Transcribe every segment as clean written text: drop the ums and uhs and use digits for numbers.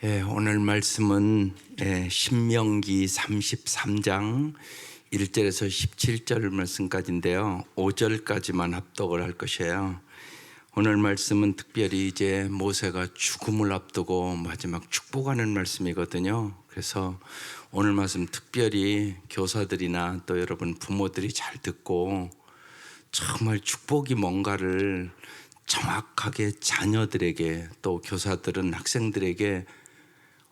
오늘 말씀은 신명기 33장 1절에서 17절 말씀까지인데요. 5절까지만 합독을 할 것이에요. 오늘 말씀은 특별히 이제 모세가 죽음을 앞두고 마지막 축복하는 말씀이거든요. 그래서 오늘 말씀 특별히 교사들이나 또 여러분 부모들이 잘 듣고 정말 축복이 뭔가를 정확하게 자녀들에게 또 교사들은 학생들에게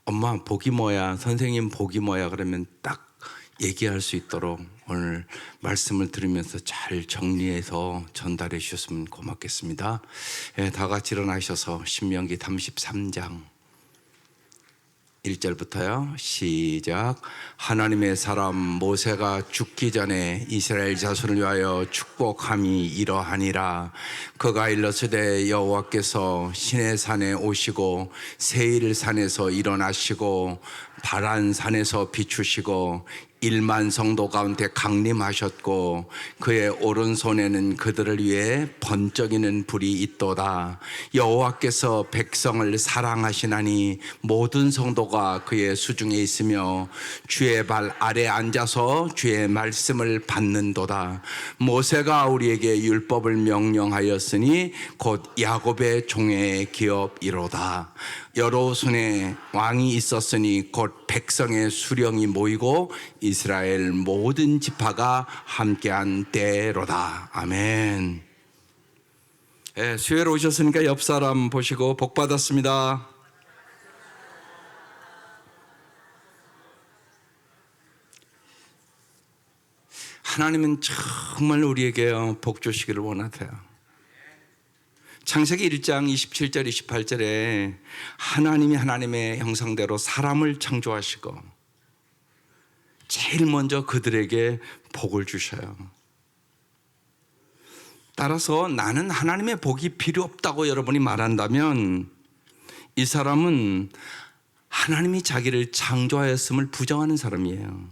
엄마 복이 뭐야, 선생님 복이 뭐야 그러면 딱 얘기할 수 있도록 오늘 말씀을 들으면서 잘 정리해서 전달해 주셨으면 고맙겠습니다. 다 같이 일어나셔서 신명기 33장 1절부터요. 시작. 하나님의 사람 모세가 죽기 전에 이스라엘 자손을 위하여 축복함이 이러하니라. 그가 일렀으되 여호와께서 시내산에 오시고 세일산에서 일어나시고 바란산에서 비추시고 1만 성도 가운데 강림하셨고 그의 오른손에는 그들을 위해 번쩍이는 불이 있도다. 여호와께서 백성을 사랑하시나니 모든 성도가 그의 수중에 있으며 주의 발 아래 앉아서 주의 말씀을 받는도다. 모세가 우리에게 율법을 명령하였으니 곧 야곱의 종의 기업이로다. 여러 손에 왕이 있었으니 곧 백성의 수령이 모이고 이스라엘 모든 지파가 함께한 때로다. 아멘. 수요일에 오셨으니까 옆 사람 보시고 복 받았습니다. 하나님은 정말 우리에게 복 주시기를 원하세요. 창세기 1장 27절 28절에 하나님이 하나님의 형상대로 사람을 창조하시고 제일 먼저 그들에게 복을 주셔요. 따라서 나는 하나님의 복이 필요 없다고 여러분이 말한다면 이 사람은 하나님이 자기를 창조하였음을 부정하는 사람이에요.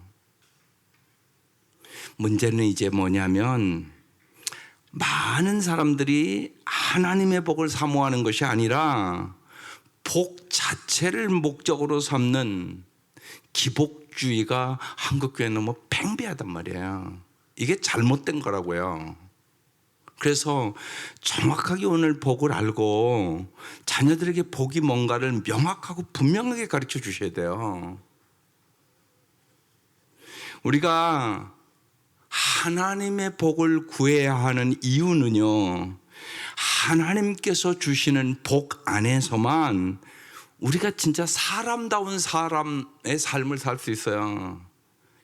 문제는 이제 뭐냐면 많은 사람들이 하나님의 복을 사모하는 것이 아니라 복 자체를 목적으로 삼는 기복주의가 한국교회에 너무 팽배하단 말이에요. 이게 잘못된 거라고요. 그래서 정확하게 오늘 복을 알고 자녀들에게 복이 뭔가를 명확하고 분명하게 가르쳐 주셔야 돼요. 우리가 하나님의 복을 구해야 하는 이유는요, 하나님께서 주시는 복 안에서만 우리가 진짜 사람다운 사람의 삶을 살 수 있어요.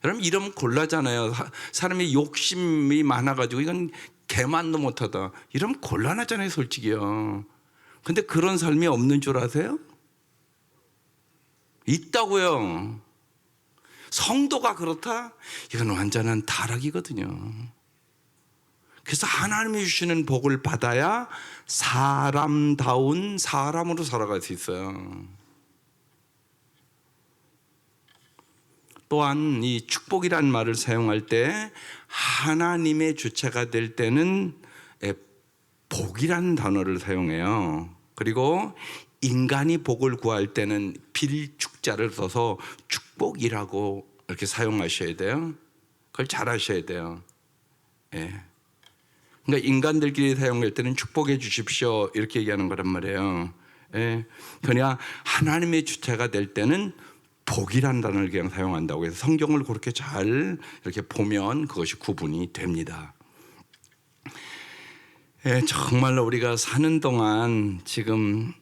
여러분 이러면 곤란하잖아요. 사람이 욕심이 많아가지고 이건 개만도 못하다 이러면 곤란하잖아요, 솔직히요. 근데 그런 삶이 없는 줄 아세요? 있다고요. 성도가 그렇다? 이건 완전한 타락이거든요. 그래서 하나님이 주시는 복을 받아야 사람다운 사람으로 살아갈 수 있어요. 또한 이 축복이란 말을 사용할 때 하나님의 주체가 될 때는 복이라는 단어를 사용해요. 그리고 인간이 복을 구할 때는 빌축자를 써서 축복이라고 이렇게 사용하셔야 돼요. 그걸 잘 하셔야 돼요. 그러니까 인간들끼리 사용할 때는 축복해 주십시오 이렇게 얘기하는 거란 말이에요. 그냥 하나님의 주체가 될 때는 복이라는 단어를 그냥 사용한다고 해서 성경을 그렇게 잘 이렇게 보면 그것이 구분이 됩니다. 정말로 우리가 사는 동안 지금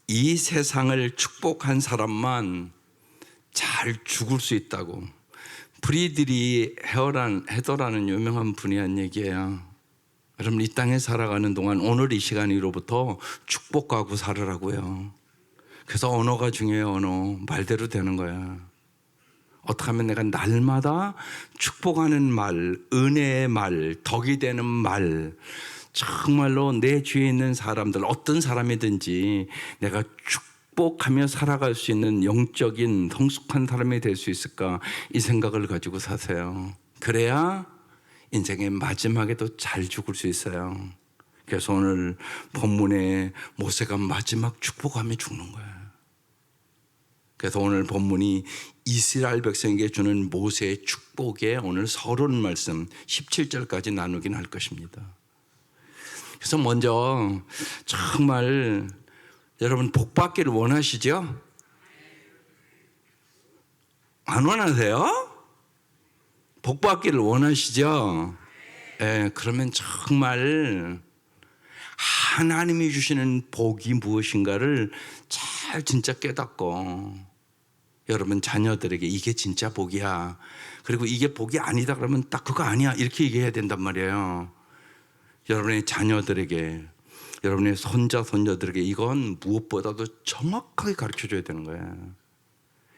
이 세상을 축복한 사람만 잘 죽을 수 있다고 프리드리 헤더라는 유명한 분이 한 얘기예요. 여러분 이 땅에 살아가는 동안 오늘 이 시간으로부터 축복하고 살으라고요. 그래서 언어가 중요해요. 언어 말대로 되는 거야. 어떻게 하면 내가 날마다 축복하는 말, 은혜의 말, 덕이 되는 말, 정말로 내 주위에 있는 사람들 어떤 사람이든지 내가 축복하며 살아갈 수 있는 영적인 성숙한 사람이 될 수 있을까 이 생각을 가지고 사세요. 그래야 인생의 마지막에도 잘 죽을 수 있어요. 그래서 오늘 본문에 모세가 마지막 축복하며 죽는 거예요. 그래서 오늘 본문이 이스라엘 백성에게 주는 모세의 축복의 오늘 서론 말씀 17절까지 나누긴 할 것입니다. 그래서 먼저 정말 여러분 복 받기를 원하시죠? 안 원하세요? 복 받기를 원하시죠? 예, 그러면 정말 하나님이 주시는 복이 무엇인가를 잘 진짜 깨닫고 여러분 자녀들에게 이게 진짜 복이야. 그리고 이게 복이 아니다 그러면 딱 그거 아니야. 이렇게 얘기해야 된단 말이에요. 여러분의 자녀들에게, 여러분의 손자, 손녀들에게 이건 무엇보다도 정확하게 가르쳐줘야 되는 거예요.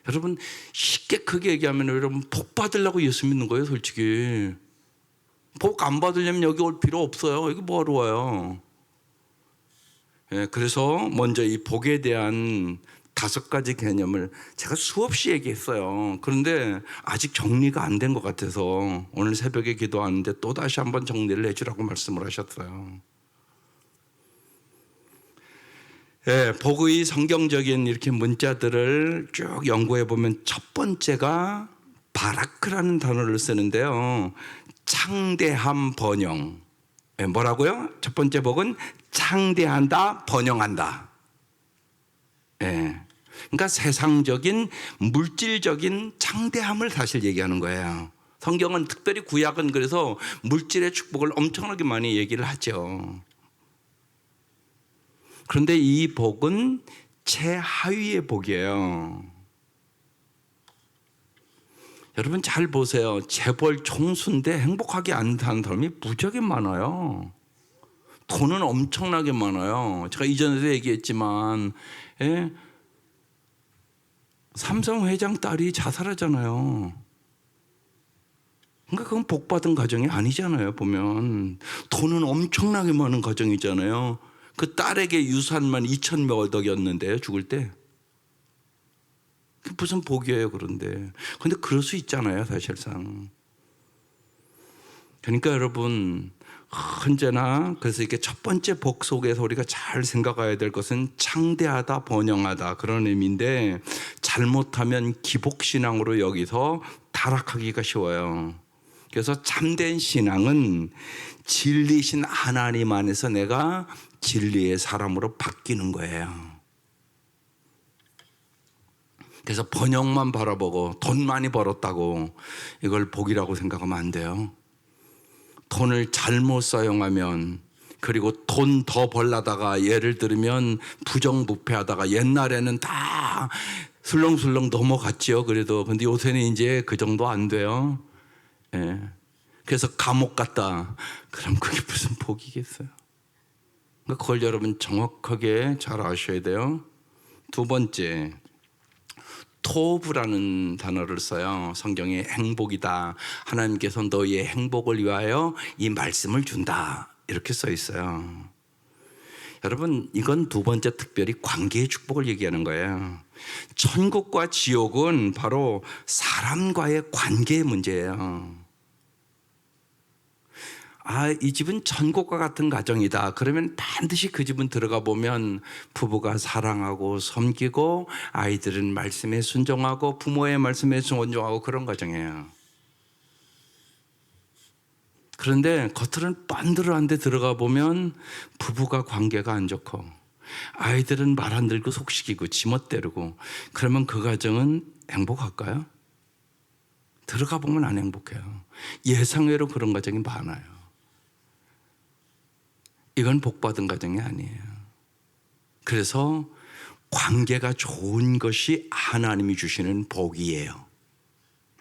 여러분 쉽게 크게 얘기하면 여러분 복 받으려고 예수 믿는 거예요, 솔직히. 복 안 받으려면 여기 올 필요 없어요. 여기 뭐하러 와요? 예, 그래서 먼저 이 복에 대한 5가지 개념을 제가 수없이 얘기했어요. 그런데 아직 정리가 안 된 것 같아서 오늘 새벽에 기도하는데 또 다시 한번 정리를 해주라고 말씀을 하셨어요. 예, 복의 성경적인 이렇게 문자들을 쭉 연구해 보면 첫 번째가 바라크라는 단어를 쓰는데요. 창대함 번영. 예, 뭐라고요? 첫 번째 복은 창대한다, 번영한다. 예. 그러니까 세상적인 물질적인 창대함을 사실 얘기하는 거예요. 성경은 특별히 구약은 그래서 물질의 축복을 엄청나게 많이 얘기를 하죠. 그런데 이 복은 최하위의 복이에요. 여러분 잘 보세요. 재벌 총수인데 행복하게 안 사는 사람이 무지하게 많아요. 돈은 엄청나게 많아요. 제가 이전에도 얘기했지만 예? 삼성 회장 딸이 자살하잖아요. 그러니까 그건 복받은 가정이 아니잖아요. 보면 돈은 엄청나게 많은 가정이잖아요. 그 딸에게 유산만 2,000몇억이었는데요, 죽을 때. 그게 무슨 복이에요, 그런데. 그런데 그럴 수 있잖아요, 사실상. 그러니까 여러분 언제나 그래서 이렇게 첫 번째 복 속에서 우리가 잘 생각해야 될 것은 창대하다, 번영하다 그런 의미인데 잘못하면 기복신앙으로 여기서 타락하기가 쉬워요. 그래서 참된 신앙은 진리신 하나님 안에서 내가 진리의 사람으로 바뀌는 거예요. 그래서 번영만 바라보고 돈 많이 벌었다고 이걸 복이라고 생각하면 안 돼요. 돈을 잘못 사용하면 그리고 돈 더 벌려다가 예를 들면 부정부패하다가 옛날에는 다 술렁술렁 넘어갔지요. 그래도 근데 요새는 이제 그 정도 안 돼요. 예. 그래서 감옥 갔다. 그럼 그게 무슨 복이겠어요? 그러니까 그걸 여러분 정확하게 잘 아셔야 돼요. 두 번째, 토브라는 단어를 써요. 성경에 행복이다. 하나님께서 너희의 행복을 위하여 이 말씀을 준다. 이렇게 써 있어요. 여러분 이건 두 번째 특별히 관계의 축복을 얘기하는 거예요. 천국과 지옥은 바로 사람과의 관계의 문제예요. 이 집은 천국과 같은 가정이다. 그러면 반드시 그 집은 들어가 보면 부부가 사랑하고 섬기고 아이들은 말씀에 순종하고 부모의 말씀에 순종하고 그런 가정이에요. 그런데 겉으로는 빤들한데 들어가 보면 부부가 관계가 안 좋고 아이들은 말 안 들고 속시키고 지멋대로고 그러면 그 가정은 행복할까요? 들어가 보면 안 행복해요. 예상외로 그런 가정이 많아요. 이건 복받은 가정이 아니에요. 그래서 관계가 좋은 것이 하나님이 주시는 복이에요.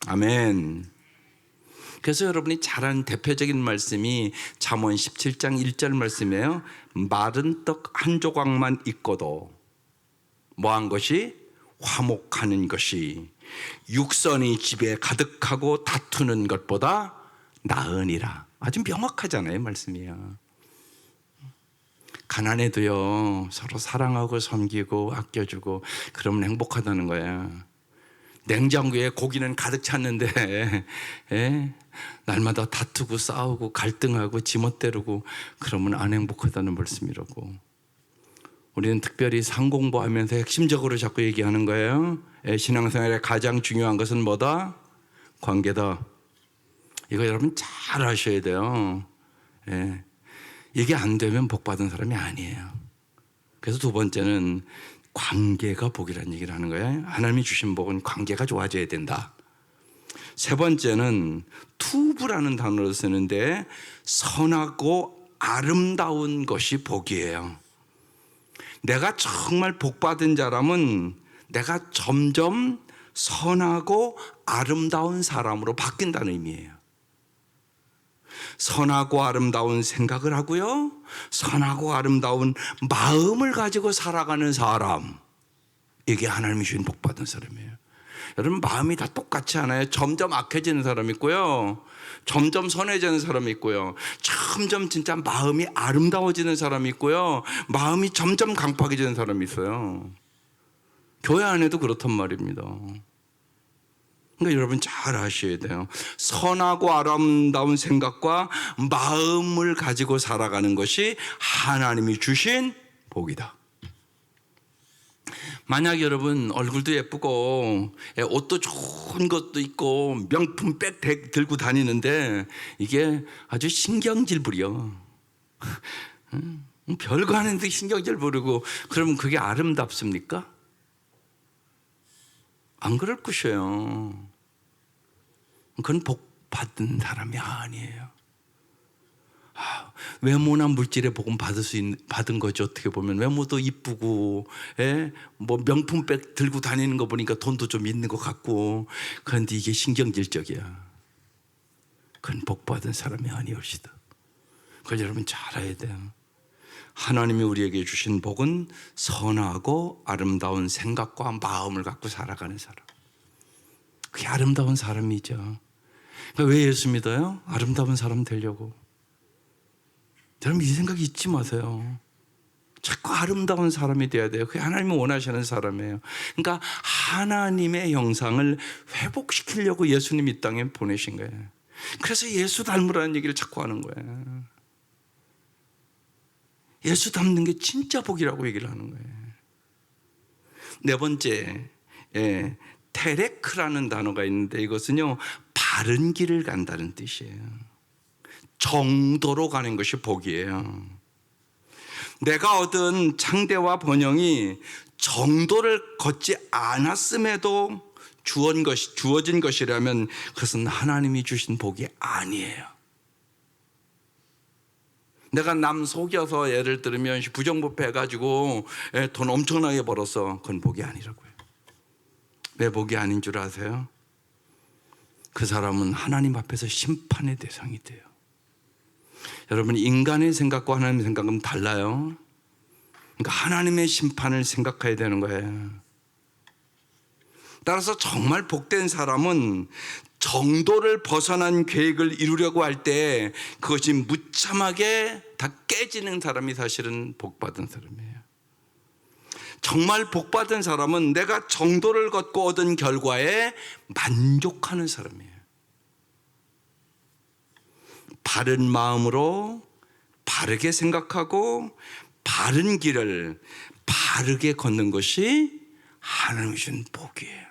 아멘. 그래서 여러분이 잘 아는 대표적인 말씀이 잠언 17장 1절 말씀이에요. 마른 떡 한 조각만 있고도 뭐한 것이? 화목하는 것이 육선이 집에 가득하고 다투는 것보다 나으니라. 아주 명확하잖아요, 말씀이에요. 가난해도요 서로 사랑하고 섬기고 아껴주고 그러면 행복하다는 거예요. 냉장고에 고기는 가득 찼는데 날마다 다투고 싸우고 갈등하고 지멋대로고 그러면 안 행복하다는 말씀이라고. 우리는 특별히 상공부하면서 핵심적으로 자꾸 얘기하는 거예요. 신앙생활에 가장 중요한 것은 뭐다? 관계다. 이거 여러분 잘 아셔야 돼요. 예. 이게 안 되면 복 받은 사람이 아니에요. 그래서 두 번째는 관계가 복이라는 얘기를 하는 거예요. 하나님이 주신 복은 관계가 좋아져야 된다. 세 번째는 투부라는 단어를 쓰는데 선하고 아름다운 것이 복이에요. 내가 정말 복받은 자라면 내가 점점 선하고 아름다운 사람으로 바뀐다는 의미예요. 선하고 아름다운 생각을 하고요, 선하고 아름다운 마음을 가지고 살아가는 사람, 이게 하나님이 주신 복받은 사람이에요. 여러분, 마음이 다 똑같지 않아요? 점점 악해지는 사람이 있고요, 점점 선해지는 사람이 있고요, 점점 진짜 마음이 아름다워지는 사람이 있고요, 마음이 점점 강팍해지는 사람이 있어요. 교회 안에도 그렇단 말입니다. 그러니까 여러분 잘 아셔야 돼요. 선하고 아름다운 생각과 마음을 가지고 살아가는 것이 하나님이 주신 복이다. 만약 여러분 얼굴도 예쁘고 옷도 좋은 것도 있고 명품 백 들고 다니는데 이게 아주 신경질 부려, 별거 아닌데 신경질 부리고, 그러면 그게 아름답습니까? 안 그럴 것이에요. 그건 복 받은 사람이 아니에요. 외모나 물질의 복은 받은 거죠. 어떻게 보면 외모도 이쁘고, 뭐 명품백 들고 다니는 거 보니까 돈도 좀 있는 것 같고, 그런데 이게 신경질적이야. 그건 복 받은 사람이 아니옵시다. 그걸 여러분 잘 알아야 돼요. 하나님이 우리에게 주신 복은 선하고 아름다운 생각과 마음을 갖고 살아가는 사람. 그게 아름다운 사람이죠. 그러니까 왜 예수 믿어요? 아름다운 사람 되려고. 여러분, 이 생각 잊지 마세요. 자꾸 아름다운 사람이 돼야 돼요. 그게 하나님이 원하시는 사람이에요. 그러니까 하나님의 형상을 회복시키려고 예수님 이 땅에 보내신 거예요. 그래서 예수 닮으라는 얘기를 자꾸 하는 거예요. 예수 닮는 게 진짜 복이라고 얘기를 하는 거예요. 네 번째, 테레크라는 단어가 있는데 이것은요, 바른 길을 간다는 뜻이에요. 정도로 가는 것이 복이에요. 내가 얻은 창대와 번영이 정도를 걷지 않았음에도 주어진 것이라면 그것은 하나님이 주신 복이 아니에요. 내가 남 속여서 예를 들면 부정부패 해가지고 돈 엄청나게 벌었어. 그건 복이 아니라고요. 왜 복이 아닌 줄 아세요? 그 사람은 하나님 앞에서 심판의 대상이 돼요. 여러분, 인간의 생각과 하나님의 생각은 달라요. 그러니까 하나님의 심판을 생각해야 되는 거예요. 따라서 정말 복된 사람은 정도를 벗어난 계획을 이루려고 할 때 그것이 무참하게 다 깨지는 사람이 사실은 복받은 사람이에요. 정말 복받은 사람은 내가 정도를 걷고 얻은 결과에 만족하는 사람이에요. 바른 마음으로 바르게 생각하고 바른 길을 바르게 걷는 것이 하나님이 주신 복이에요.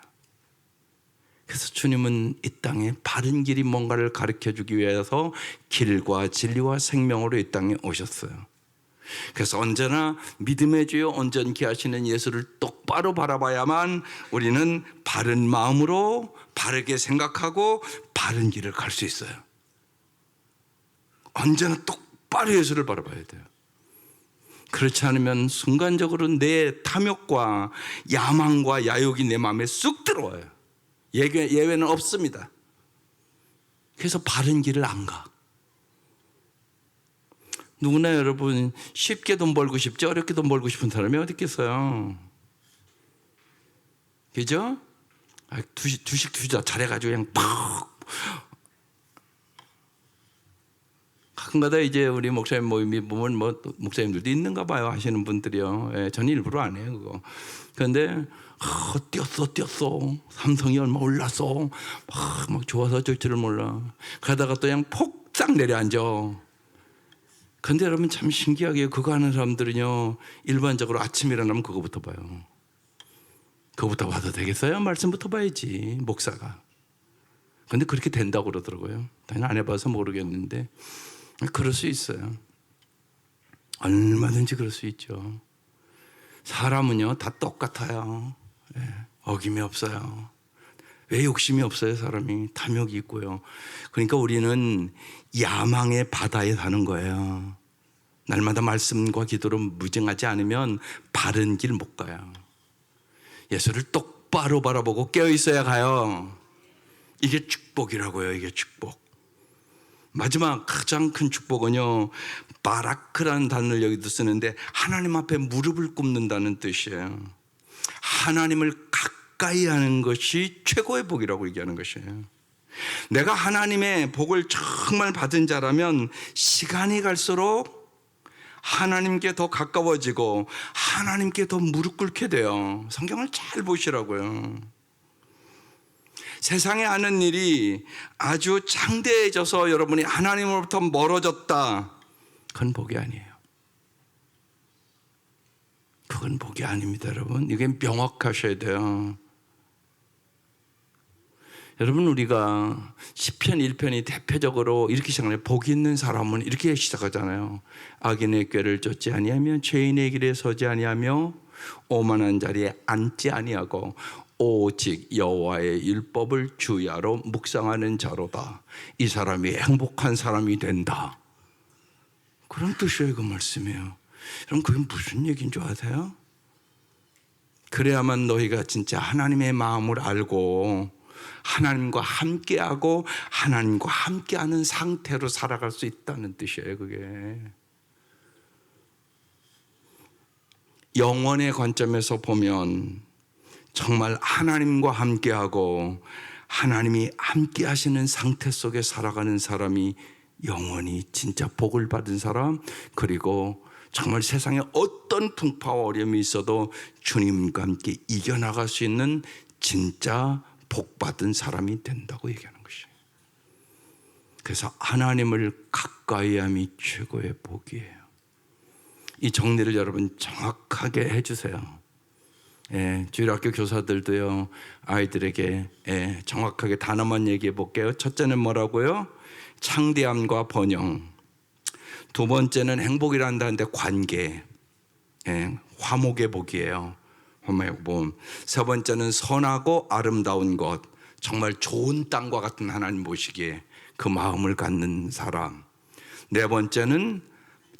그래서 주님은 이 땅에 바른 길이 뭔가를 가르쳐주기 위해서 길과 진리와 생명으로 이 땅에 오셨어요. 그래서 언제나 믿음의 주요 온전케 하시는 예수를 똑바로 바라봐야만 우리는 바른 마음으로 바르게 생각하고 바른 길을 갈 수 있어요. 언제나 똑바로 예수를 바라봐야 돼요. 그렇지 않으면 순간적으로 내 탐욕과 야망과 야욕이 내 마음에 쑥 들어와요. 예외는 없습니다. 그래서 바른 길을 안 가. 누구나 여러분 쉽게 돈 벌고 싶지 어렵게 돈 벌고 싶은 사람이 어디 있겠어요? 그죠? 주식 투자 잘해가지고 그냥 팍. 가끔가다 이제 우리 목사님 모임이 보면 뭐 목사님들도 있는가 봐요 하시는 분들이요. 저는 일부러 안 해요 그거. 그런데 뛰었어. 삼성이 얼마 올랐어. 막 좋아서 어쩔 줄을 몰라. 그러다가 또 그냥 폭삭 내려앉아. 근데 여러분 참 신기하게 그거 하는 사람들은요, 일반적으로 아침에 일어나면 그거부터 봐요. 그거부터 봐도 되겠어요? 말씀부터 봐야지, 목사가. 근데 그렇게 된다고 그러더라고요. 당연히 안 해봐서 모르겠는데 그럴 수 있어요. 얼마든지 그럴 수 있죠. 사람은요 다 똑같아요. 어김이 없어요. 왜 욕심이 없어요? 사람이 탐욕이 있고요. 그러니까 우리는 야망의 바다에 사는 거예요. 날마다 말씀과 기도로 무증하지 않으면 바른 길 못 가요. 예수를 똑바로 바라보고 깨어 있어야 가요. 이게 축복이라고요. 이게 축복. 마지막 가장 큰 축복은요, 바라크라는 단어를 여기도 쓰는데 하나님 앞에 무릎을 꿇는다는 뜻이에요. 하나님을 가까이 하는 것이 최고의 복이라고 얘기하는 것이에요. 내가 하나님의 복을 정말 받은 자라면 시간이 갈수록 하나님께 더 가까워지고 하나님께 더 무릎 꿇게 돼요. 성경을 잘 보시라고요. 세상에 하는 일이 아주 창대해져서 여러분이 하나님으로부터 멀어졌다, 그건 복이 아니에요. 그건 복이 아닙니다, 여러분. 이게 명확하셔야 돼요. 여러분, 우리가 시편 1편이 대표적으로 이렇게 시작해요. 복 있는 사람은 이렇게 시작하잖아요. 악인의 꾀를 쫓지 아니하며 죄인의 길에 서지 아니하며 오만한 자리에 앉지 아니하고 오직 여호와의 율법을 주야로 묵상하는 자로다. 이 사람이 행복한 사람이 된다. 그런 뜻이에요. 그 말씀이에요. 그럼 그게 무슨 얘기인 줄 아세요? 그래야만 너희가 진짜 하나님의 마음을 알고 하나님과 함께하고 하나님과 함께하는 상태로 살아갈 수 있다는 뜻이에요. 그게 영원의 관점에서 보면 정말 하나님과 함께하고 하나님이 함께하시는 상태 속에 살아가는 사람이 영원히 진짜 복을 받은 사람, 그리고 정말 세상에 어떤 풍파와 어려움이 있어도 주님과 함께 이겨나갈 수 있는 진짜 복받은 사람이 된다고 얘기하는 것이에요. 그래서 하나님을 가까이 함이 최고의 복이에요. 이 정리를 여러분 정확하게 해주세요. 주일학교 교사들도요, 아이들에게 정확하게 단어만 얘기해 볼게요. 첫째는 뭐라고요? 창대함과 번영. 두 번째는 행복이란다 하는데 관계, 화목의 복이에요. 화목의 복. 세 번째는 선하고 아름다운 것, 정말 좋은 땅과 같은 하나님 보시기에 그 마음을 갖는 사람. 네 번째는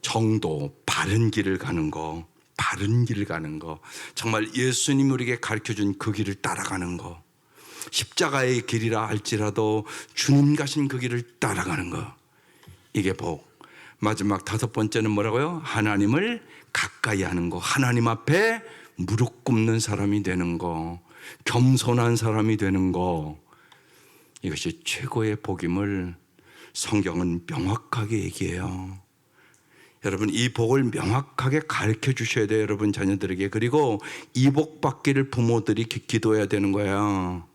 정도, 바른 길을 가는 거, 바른 길을 가는 거, 정말 예수님이 우리에게 가르쳐준 그 길을 따라가는 거, 십자가의 길이라 할지라도 주님 가신 그 길을 따라가는 거, 이게 복. 마지막 다섯 번째는 뭐라고요? 하나님을 가까이 하는 거, 하나님 앞에 무릎 꿇는 사람이 되는 거, 겸손한 사람이 되는 거, 이것이 최고의 복임을 성경은 명확하게 얘기해요. 여러분, 이 복을 명확하게 가르쳐 주셔야 돼요, 여러분 자녀들에게. 그리고 이 복 받기를 부모들이 기도해야 되는 거예요.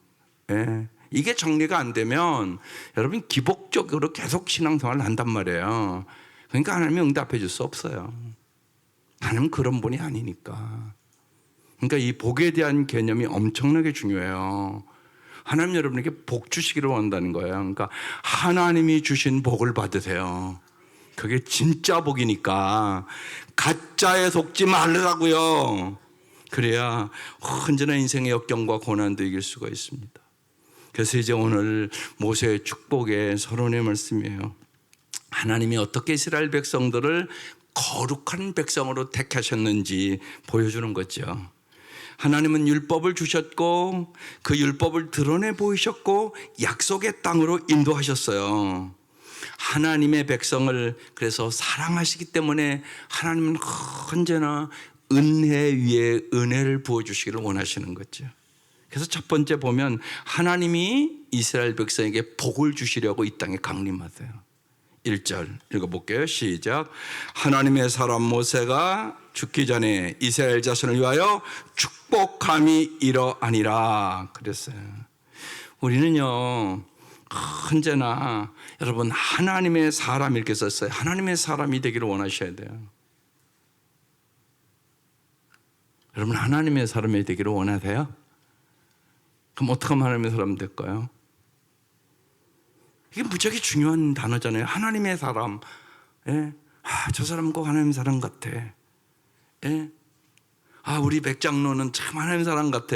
이게 정리가 안 되면 여러분 기복적으로 계속 신앙생활을 한단 말이에요. 그러니까 하나님이 응답해 줄 수 없어요. 하나님은 그런 분이 아니니까. 그러니까 이 복에 대한 개념이 엄청나게 중요해요. 하나님 여러분에게 복 주시기를 원한다는 거예요. 그러니까 하나님이 주신 복을 받으세요. 그게 진짜 복이니까 가짜에 속지 말라고요. 그래야 언제나 인생의 역경과 고난도 이길 수가 있습니다. 그래서 이제 오늘 모세의 축복의 서론의 말씀이에요. 하나님이 어떻게 이스라엘 백성들을 거룩한 백성으로 택하셨는지 보여주는 거죠. 하나님은 율법을 주셨고 그 율법을 드러내 보이셨고 약속의 땅으로 인도하셨어요. 하나님의 백성을 그래서 사랑하시기 때문에 하나님은 언제나 은혜 위에 은혜를 부어주시기를 원하시는 거죠. 그래서 첫 번째 보면 하나님이 이스라엘 백성에게 복을 주시려고 이 땅에 강림하세요. 1절 읽어볼게요. 시작. 하나님의 사람 모세가 죽기 전에 이스라엘 자손을 위하여 축복함이 이러하니라 그랬어요. 우리는요 언제나 여러분 하나님의 사람 이렇게 썼어요. 하나님의 사람이 되기를 원하셔야 돼요. 여러분 하나님의 사람이 되기를 원하세요? 그럼 어떻게 하면 하나님의 사람 될까요? 이게 무지하게 중요한 단어잖아요. 하나님의 사람. 예? 저 사람은 꼭 하나님의 사람 같아. 예? 우리 백장로는 참 하나님의 사람 같아.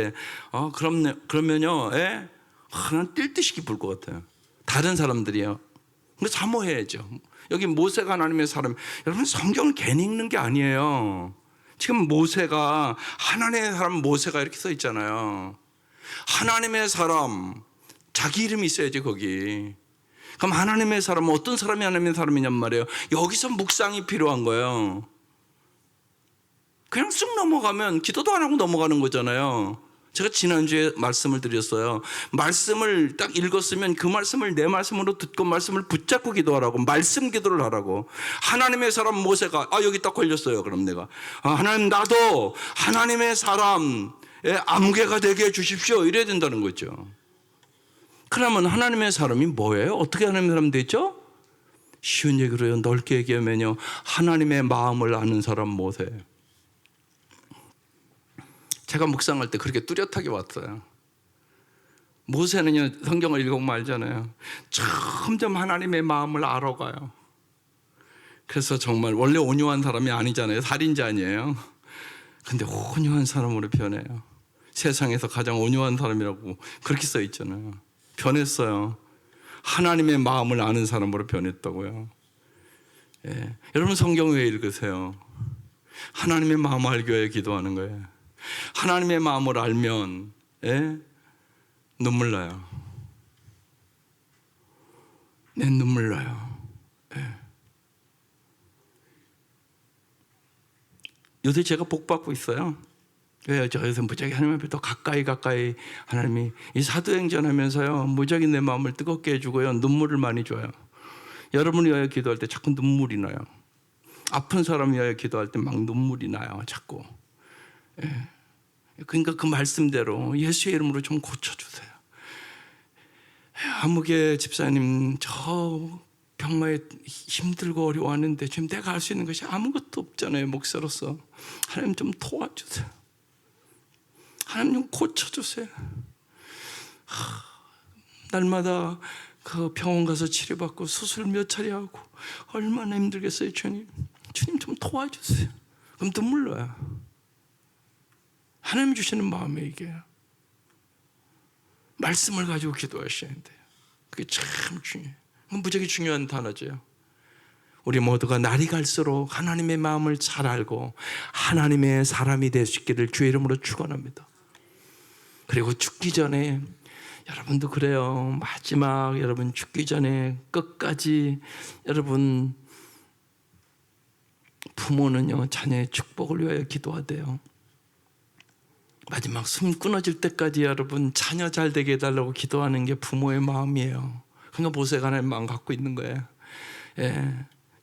그러면요, 예? 난 뛸 듯이 기쁠 것 같아요. 다른 사람들이요. 근데 사모해야죠. 여기 모세가 하나님의 사람. 여러분 성경을 괜히 읽는 게 아니에요. 지금 모세가 하나님의 사람 모세가 이렇게 써 있잖아요. 하나님의 사람, 자기 이름이 있어야지 거기. 그럼 하나님의 사람은 어떤 사람이 하나님의 사람이냔 말이에요. 여기서 묵상이 필요한 거예요. 그냥 쑥 넘어가면 기도도 안 하고 넘어가는 거잖아요. 제가 지난주에 말씀을 드렸어요. 말씀을 딱 읽었으면 그 말씀을 내 말씀으로 듣고 말씀을 붙잡고 기도하라고, 말씀 기도를 하라고. 하나님의 사람 모세가 여기 딱 걸렸어요. 그럼 내가 하나님 나도 하나님의 사람의 암개가 되게 해주십시오 이래야 된다는 거죠. 그러면 하나님의 사람이 뭐예요? 어떻게 하나님의 사람 되죠? 쉬운 얘기로요, 넓게 얘기하면요, 하나님의 마음을 아는 사람 모세. 제가 묵상할 때 그렇게 뚜렷하게 왔어요. 모세는요, 성경을 읽어보면 알잖아요. 점점 하나님의 마음을 알아가요. 그래서 정말 원래 온유한 사람이 아니잖아요. 살인자 아니에요. 근데 온유한 사람으로 변해요. 세상에서 가장 온유한 사람이라고 그렇게 써 있잖아요. 변했어요. 하나님의 마음을 아는 사람으로 변했다고요. 예. 여러분 성경 왜 읽으세요? 하나님의 마음을 알기 위해 기도하는 거예요. 하나님의 마음을 알면 눈물 나요. 내 눈물 나요. 요새 제가 복 받고 있어요. 왜요? 저에서 무지하게 하나님 앞에 더 가까이 하나님이 이 사도행전 하면서요, 무지하게 내 마음을 뜨겁게 해주고요, 눈물을 많이 줘요. 여러분이 위하여 기도할 때 자꾸 눈물이 나요. 아픈 사람 위하여 기도할 때 막 눈물이 나요, 자꾸. 그러니까 그 말씀대로 예수의 이름으로 좀 고쳐주세요. 아무개 집사님, 저 병마에 힘들고 어려워하는데 지금 내가 할 수 있는 것이 아무것도 없잖아요. 목사로서 하나님 좀 도와주세요. 하나님 좀 고쳐주세요. 날마다 그 병원 가서 치료받고 수술 몇 차례 하고 얼마나 힘들겠어요. 주님 좀 도와주세요. 그럼 눈물 나요. 하나님 주시는 마음에 이게 말씀을 가지고 기도하셔야 돼요. 그게 참 중요해요. 무지하게 중요한 단어죠. 우리 모두가 날이 갈수록 하나님의 마음을 잘 알고 하나님의 사람이 될 수 있기를 주의 이름으로 축원합니다. 그리고 죽기 전에 여러분도 그래요. 마지막 여러분 죽기 전에 끝까지 여러분 부모는요, 자녀의 축복을 위하여 기도하대요. 마지막 숨 끊어질 때까지 여러분 자녀 잘 되게 해달라고 기도하는 게 부모의 마음이에요. 그러니까 모세가 하나님 마음 갖고 있는 거예요.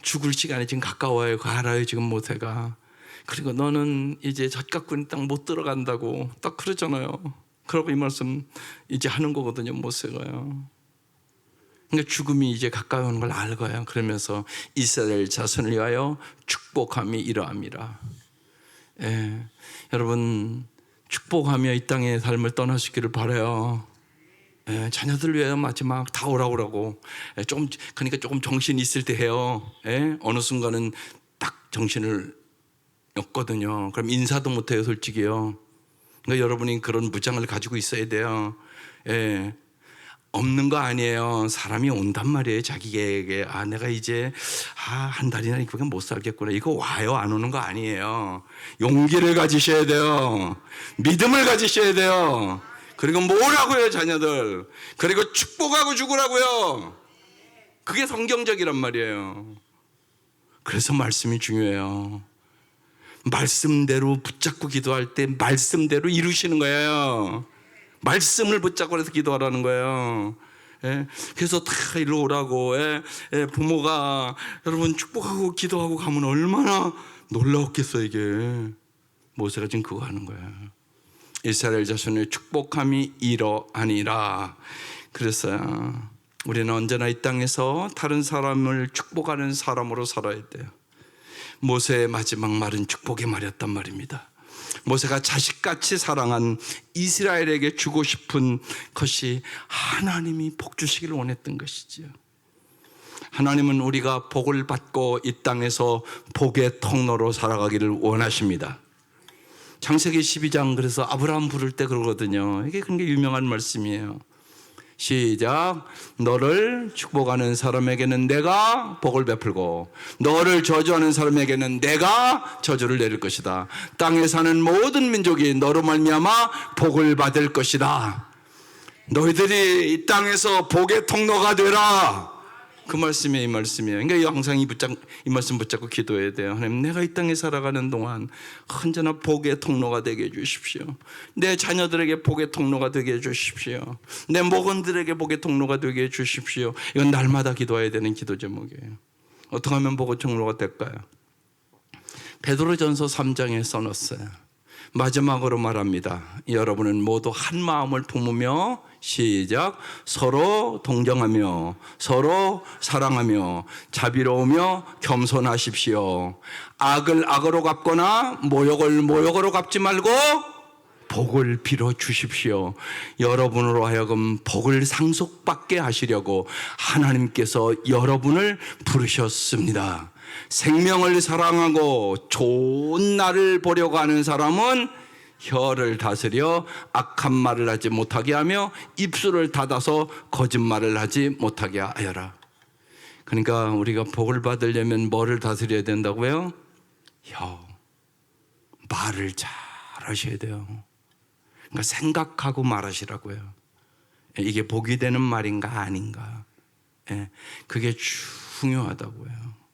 죽을 시간이 지금 가까워요. 그거 알아요 지금 모세가. 그리고 너는 이제 젖갖고 있는 땅 못 들어간다고 딱 그러잖아요. 그러고 이 말씀 이제 하는 거거든요, 모세가요. 그러니까 죽음이 이제 가까이 오는 걸 알고요. 그러면서 이스라엘 자손을 위하여 축복함이 이러함이라. 여러분 축복하며 이 땅의 삶을 떠나시기를 바라요. 자녀들 위해 마지막 다 오라고. 그러니까 조금 정신이 있을 때 해요. 어느 순간은 딱 정신을 없거든요. 그럼 인사도 못해요, 솔직히요. 그러니까 여러분이 그런 무장을 가지고 있어야 돼요. 없는 거 아니에요. 사람이 온단 말이에요. 자기에게 내가 이제 한 달이나 이거밖에 못 살겠구나. 이거 와요. 안 오는 거 아니에요. 용기를 가지셔야 돼요. 믿음을 가지셔야 돼요. 그리고 뭐라고요, 자녀들. 그리고 축복하고 죽으라고요. 그게 성경적이란 말이에요. 그래서 말씀이 중요해요. 말씀대로 붙잡고 기도할 때 말씀대로 이루시는 거예요. 말씀을 붙잡고 해서 기도하라는 거예요. 그래서 다 일로 오라고. 부모가 여러분 축복하고 기도하고 가면 얼마나 놀라웠겠어요. 이게 모세가 지금 그거 하는 거예요. 이스라엘 자손의 축복함이 이러하니라. 그랬어요. 우리는 언제나 이 땅에서 다른 사람을 축복하는 사람으로 살아야 돼요. 모세의 마지막 말은 축복의 말이었단 말입니다. 모세가 자식같이 사랑한 이스라엘에게 주고 싶은 것이 하나님이 복 주시기를 원했던 것이지요. 하나님은 우리가 복을 받고 이 땅에서 복의 통로로 살아가기를 원하십니다. 창세기 12장 그래서 아브라함 부를 때 그러거든요. 이게 굉장히 유명한 말씀이에요. 시작. 너를 축복하는 사람에게는 내가 복을 베풀고 너를 저주하는 사람에게는 내가 저주를 내릴 것이다. 땅에 사는 모든 민족이 너로 말미암아 복을 받을 것이다. 너희들이 이 땅에서 복의 통로가 되라. 그 말씀이 이 말씀이에요. 그러니까 항상 이 말씀 붙잡고 기도해야 돼요. 하나님, 내가 이 땅에 살아가는 동안 언제나 복의 통로가 되게 해주십시오. 내 자녀들에게 복의 통로가 되게 해주십시오. 내 목원들에게 복의 통로가 되게 해주십시오. 이건 날마다 기도해야 되는 기도 제목이에요. 어떻게 하면 복의 통로가 될까요? 베드로전서 3장에 써놨어요. 마지막으로 말합니다. 여러분은 모두 한 마음을 품으며 시작. 서로 동정하며 서로 사랑하며 자비로우며 겸손하십시오. 악을 악으로 갚거나 모욕을 모욕으로 갚지 말고 복을 빌어 주십시오. 여러분으로 하여금 복을 상속받게 하시려고 하나님께서 여러분을 부르셨습니다. 생명을 사랑하고 좋은 날을 보려고 하는 사람은 혀를 다스려 악한 말을 하지 못하게 하며 입술을 닫아서 거짓말을 하지 못하게 하여라. 그러니까 우리가 복을 받으려면 뭐를 다스려야 된다고요? 혀, 말을 잘 하셔야 돼요. 그러니까 생각하고 말하시라고요. 이게 복이 되는 말인가 아닌가, 그게 중요하다고요.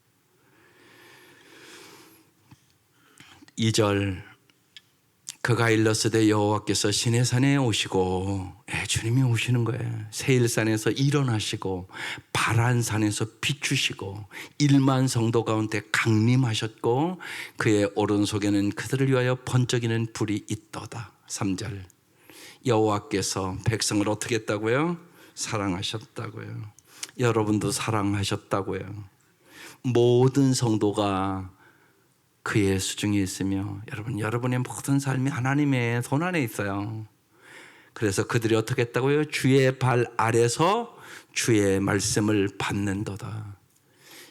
2절. 그가 일렀으되 여호와께서 시내산에 오시고, 주님이 오시는 거예요. 세일산에서 일어나시고 바란산에서 비추시고 1만 성도 가운데 강림하셨고 그의 오른속에는 그들을 위하여 번쩍이는 불이 있도다. 3절. 여호와께서 백성을 어떻게 했다고요? 사랑하셨다고요. 여러분도 사랑하셨다고요. 모든 성도가 그의 수중에 있으며 여러분의 모든 삶이 하나님의 손 안에 있어요. 그래서 그들이 어떻게 했다고요? 주의 발 아래서 주의 말씀을 받는도다.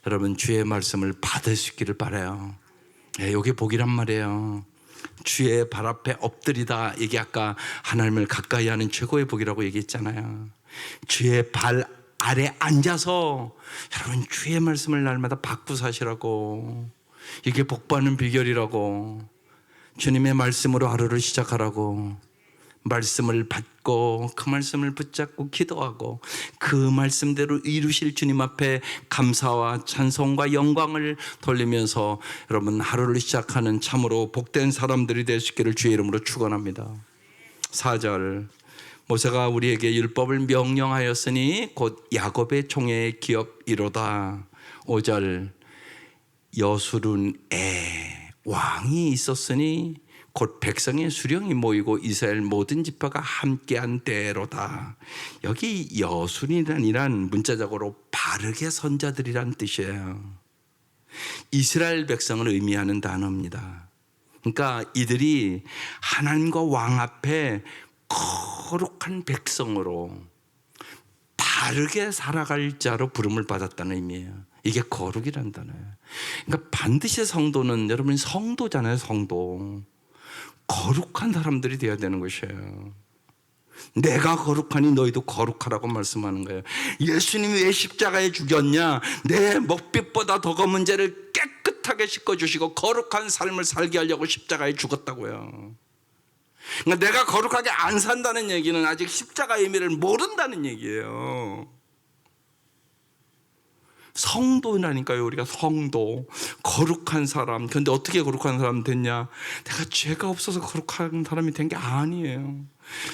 여러분, 주의 말씀을 받을 수 있기를 바라요. 이게 복이란 말이에요. 주의 발 앞에 엎드리다, 이게 아까 하나님을 가까이 하는 최고의 복이라고 얘기했잖아요. 주의 발 아래 앉아서 여러분 주의 말씀을 날마다 받고 사시라고. 이게 복받는 비결이라고. 주님의 말씀으로 하루를 시작하라고. 말씀을 받고 그 말씀을 붙잡고 기도하고 그 말씀대로 이루실 주님 앞에 감사와 찬송과 영광을 돌리면서 여러분 하루를 시작하는 참으로 복된 사람들이 될 수 있기를 주의 이름으로 축원합니다. 4절. 모세가 우리에게 율법을 명령하였으니 곧 야곱의 총회의 기업이로다. 5절. 여수룬에 왕이 있었으니 곧 백성의 수령이 모이고 이스라엘 모든 지파가 함께한 때로다. 여기 여순이란 문자적으로 바르게 선자들이란 뜻이에요. 이스라엘 백성을 의미하는 단어입니다. 그러니까 이들이 하나님과 왕 앞에 거룩한 백성으로 바르게 살아갈 자로 부름을 받았다는 의미예요. 이게 거룩이란 단어예요. 그러니까 반드시 성도는, 여러분 성도잖아요. 성도. 거룩한 사람들이 되어야 되는 것이에요. 내가 거룩하니 너희도 거룩하라고 말씀하는 거예요. 예수님이 왜 십자가에 죽였냐? 내 먹빛보다 더 검은 죄를 깨끗하게 씻어주시고 거룩한 삶을 살게 하려고 십자가에 죽었다고요. 그러니까 내가 거룩하게 안 산다는 얘기는 아직 십자가의 의미를 모른다는 얘기예요. 성도라니까요. 우리가 성도, 거룩한 사람. 그런데 어떻게 거룩한 사람 됐냐? 내가 죄가 없어서 거룩한 사람이 된 게 아니에요.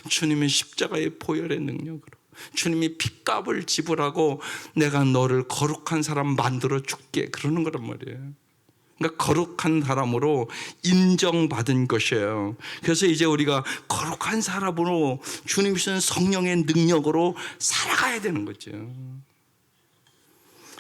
주님의 십자가의 보혈의 능력으로, 주님이 핏값을 지불하고 내가 너를 거룩한 사람 만들어 줄게, 그러는 거란 말이에요. 그러니까 거룩한 사람으로 인정받은 것이에요. 그래서 이제 우리가 거룩한 사람으로 주님 주신 성령의 능력으로 살아가야 되는 거죠.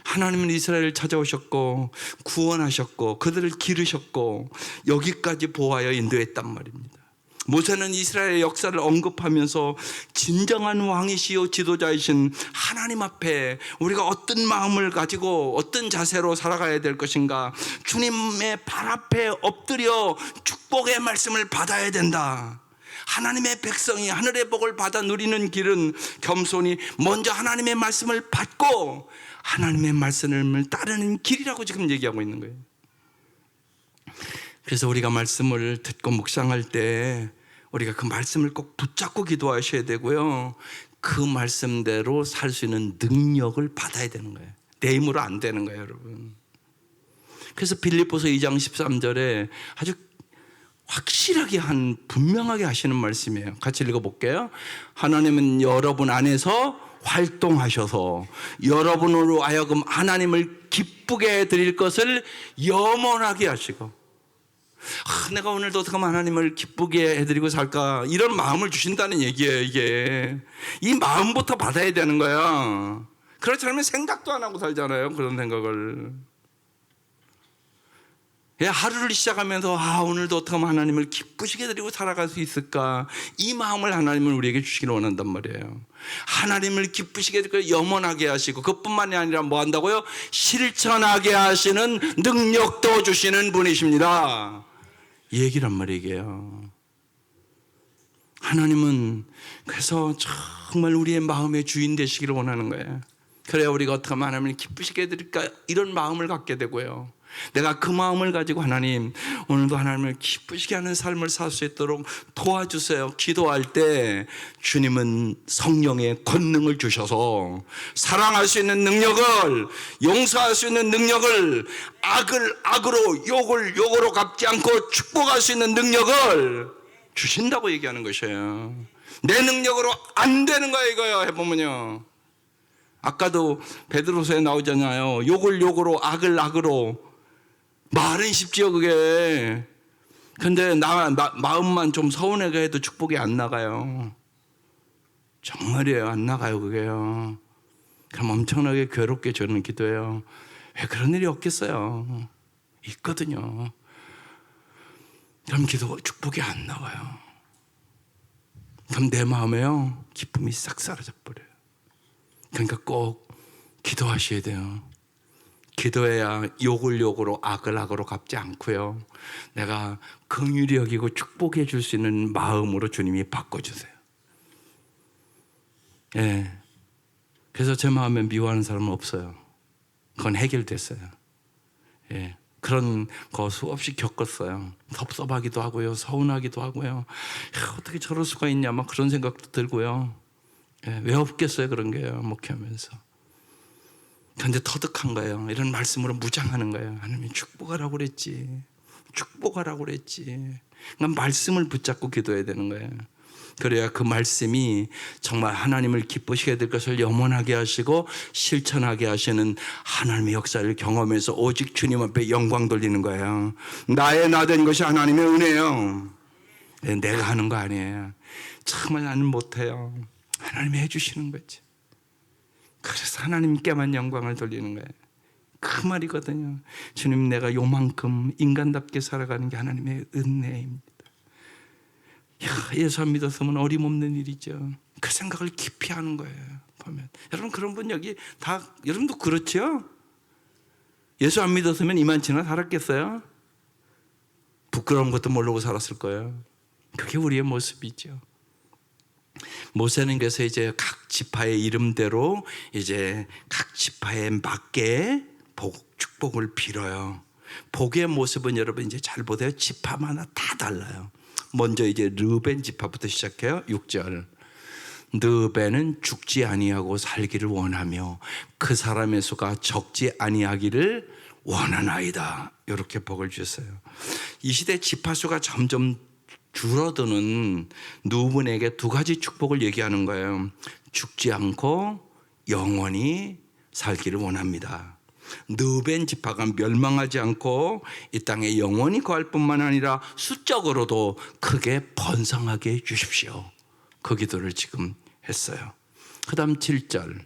하나님은 이스라엘을 찾아오셨고 구원하셨고 그들을 기르셨고 여기까지 보호하여 인도했단 말입니다. 모세는 이스라엘의 역사를 언급하면서 진정한 왕이시요 지도자이신 하나님 앞에 우리가 어떤 마음을 가지고 어떤 자세로 살아가야 될 것인가, 주님의 발 앞에 엎드려 축복의 말씀을 받아야 된다. 하나님의 백성이 하늘의 복을 받아 누리는 길은 겸손히 먼저 하나님의 말씀을 받고 하나님의 말씀을 따르는 길이라고 지금 얘기하고 있는 거예요. 그래서 우리가 말씀을 듣고 묵상할 때 우리가 그 말씀을 꼭 붙잡고 기도하셔야 되고요, 그 말씀대로 살 수 있는 능력을 받아야 되는 거예요. 내 힘으로 안 되는 거예요, 여러분. 그래서 빌립보서 2장 13절에 아주 확실하게 분명하게 하시는 말씀이에요. 같이 읽어볼게요. 하나님은 여러분 안에서 활동하셔서 여러분으로 하여금 하나님을 기쁘게 해드릴 것을 염원하게 하시고, 내가 오늘도 어떻게 하면 하나님을 기쁘게 해드리고 살까, 이런 마음을 주신다는 얘기예요. 이게 이 마음부터 받아야 되는 거야. 그렇지 않으면 생각도 안 하고 살잖아요. 그런 생각을. 하루를 시작하면서 오늘도 어떻게 하면 하나님을 기쁘시게 드리고 살아갈 수 있을까, 이 마음을 하나님은 우리에게 주시기를 원한단 말이에요. 하나님을 기쁘시게 드리고 염원하게 하시고, 그것뿐만이 아니라 뭐 한다고요? 실천하게 하시는 능력도 주시는 분이십니다. 이 얘기란 말이에요. 하나님은 그래서 정말 우리의 마음의 주인 되시기를 원하는 거예요. 그래야 우리가 어떻게 하면 하나님을 기쁘시게 해드릴까, 이런 마음을 갖게 되고요, 내가 그 마음을 가지고 하나님 오늘도 하나님을 기쁘시게 하는 삶을 살 수 있도록 도와주세요. 기도할 때 주님은 성령의 권능을 주셔서 사랑할 수 있는 능력을, 용서할 수 있는 능력을, 악을 악으로 욕을 욕으로 갚지 않고 축복할 수 있는 능력을 주신다고 얘기하는 것이에요. 내 능력으로 안 되는 거예요. 이거요. 해보면요, 아까도 베드로서에 나오잖아요. 욕을 욕으로 악을 악으로. 말은 쉽지요 그게. 근데 마음만 좀 서운하게 해도 축복이 안 나가요. 정말이에요. 안 나가요 그게요. 그럼 엄청나게 괴롭게 저는 기도해요. 왜 그런 일이 없겠어요? 있거든요. 그럼 축복이 안 나와요. 그럼 내 마음에요 기쁨이 싹 사라져 버려요. 그러니까 꼭 기도하셔야 돼요. 기도해야 욕을 욕으로 악을 악으로 갚지 않고요, 내가 긍휼히 여기고 축복해 줄 수 있는 마음으로 주님이 바꿔주세요. 그래서 제 마음에 미워하는 사람은 없어요. 그건 해결됐어요. 그런 거 수없이 겪었어요. 섭섭하기도 하고요, 서운하기도 하고요. 어떻게 저럴 수가 있냐 막 그런 생각도 들고요. 왜 없겠어요 그런 게요, 목회하면서. 그런데 터득한 거예요. 이런 말씀으로 무장하는 거예요. 하나님이 축복하라고 그랬지, 축복하라고 그랬지. 그러니까 말씀을 붙잡고 기도해야 되는 거예요. 그래야 그 말씀이 정말 하나님을 기쁘시게 될 것을 염원하게 하시고 실천하게 하시는 하나님의 역사를 경험해서 오직 주님 앞에 영광 돌리는 거예요. 나의 나 된 것이 하나님의 은혜예요. 내가 하는 거 아니에요. 정말 나는 못해요. 하나님이 해주시는 거지. 그래서 하나님께만 영광을 돌리는 거예요. 그 말이거든요. 주님, 내가 요만큼 인간답게 살아가는 게 하나님의 은혜입니다. 예수 안 믿었으면 어림없는 일이죠. 그 생각을 깊이 하는 거예요. 보면 여러분, 그런 분 여기 다 여러분도 그렇죠? 예수 안 믿었으면 이만치나 살았겠어요? 부끄러운 것도 모르고 살았을 거예요. 그게 우리의 모습이죠. 모세는 그래서 이제 각 지파의 이름대로 이제 각 지파에 맞게 축복을 빌어요. 복의 모습은 여러분 이제 잘 보세요. 지파마다 다 달라요. 먼저 이제 르벤 지파부터 시작해요. 6절. 르벤은 죽지 아니하고 살기를 원하며 그 사람의 수가 적지 아니하기를 원하나이다. 이렇게 복을 주셨어요. 이 시대 지파수가 점점 줄어드는 누군에게 두 가지 축복을 얘기하는 거예요. 죽지 않고 영원히 살기를 원합니다. 르벤 지파가 멸망하지 않고 이 땅에 영원히 거할 뿐만 아니라 수적으로도 크게 번성하게 해 주십시오. 그 기도를 지금 했어요. 그 다음 7절.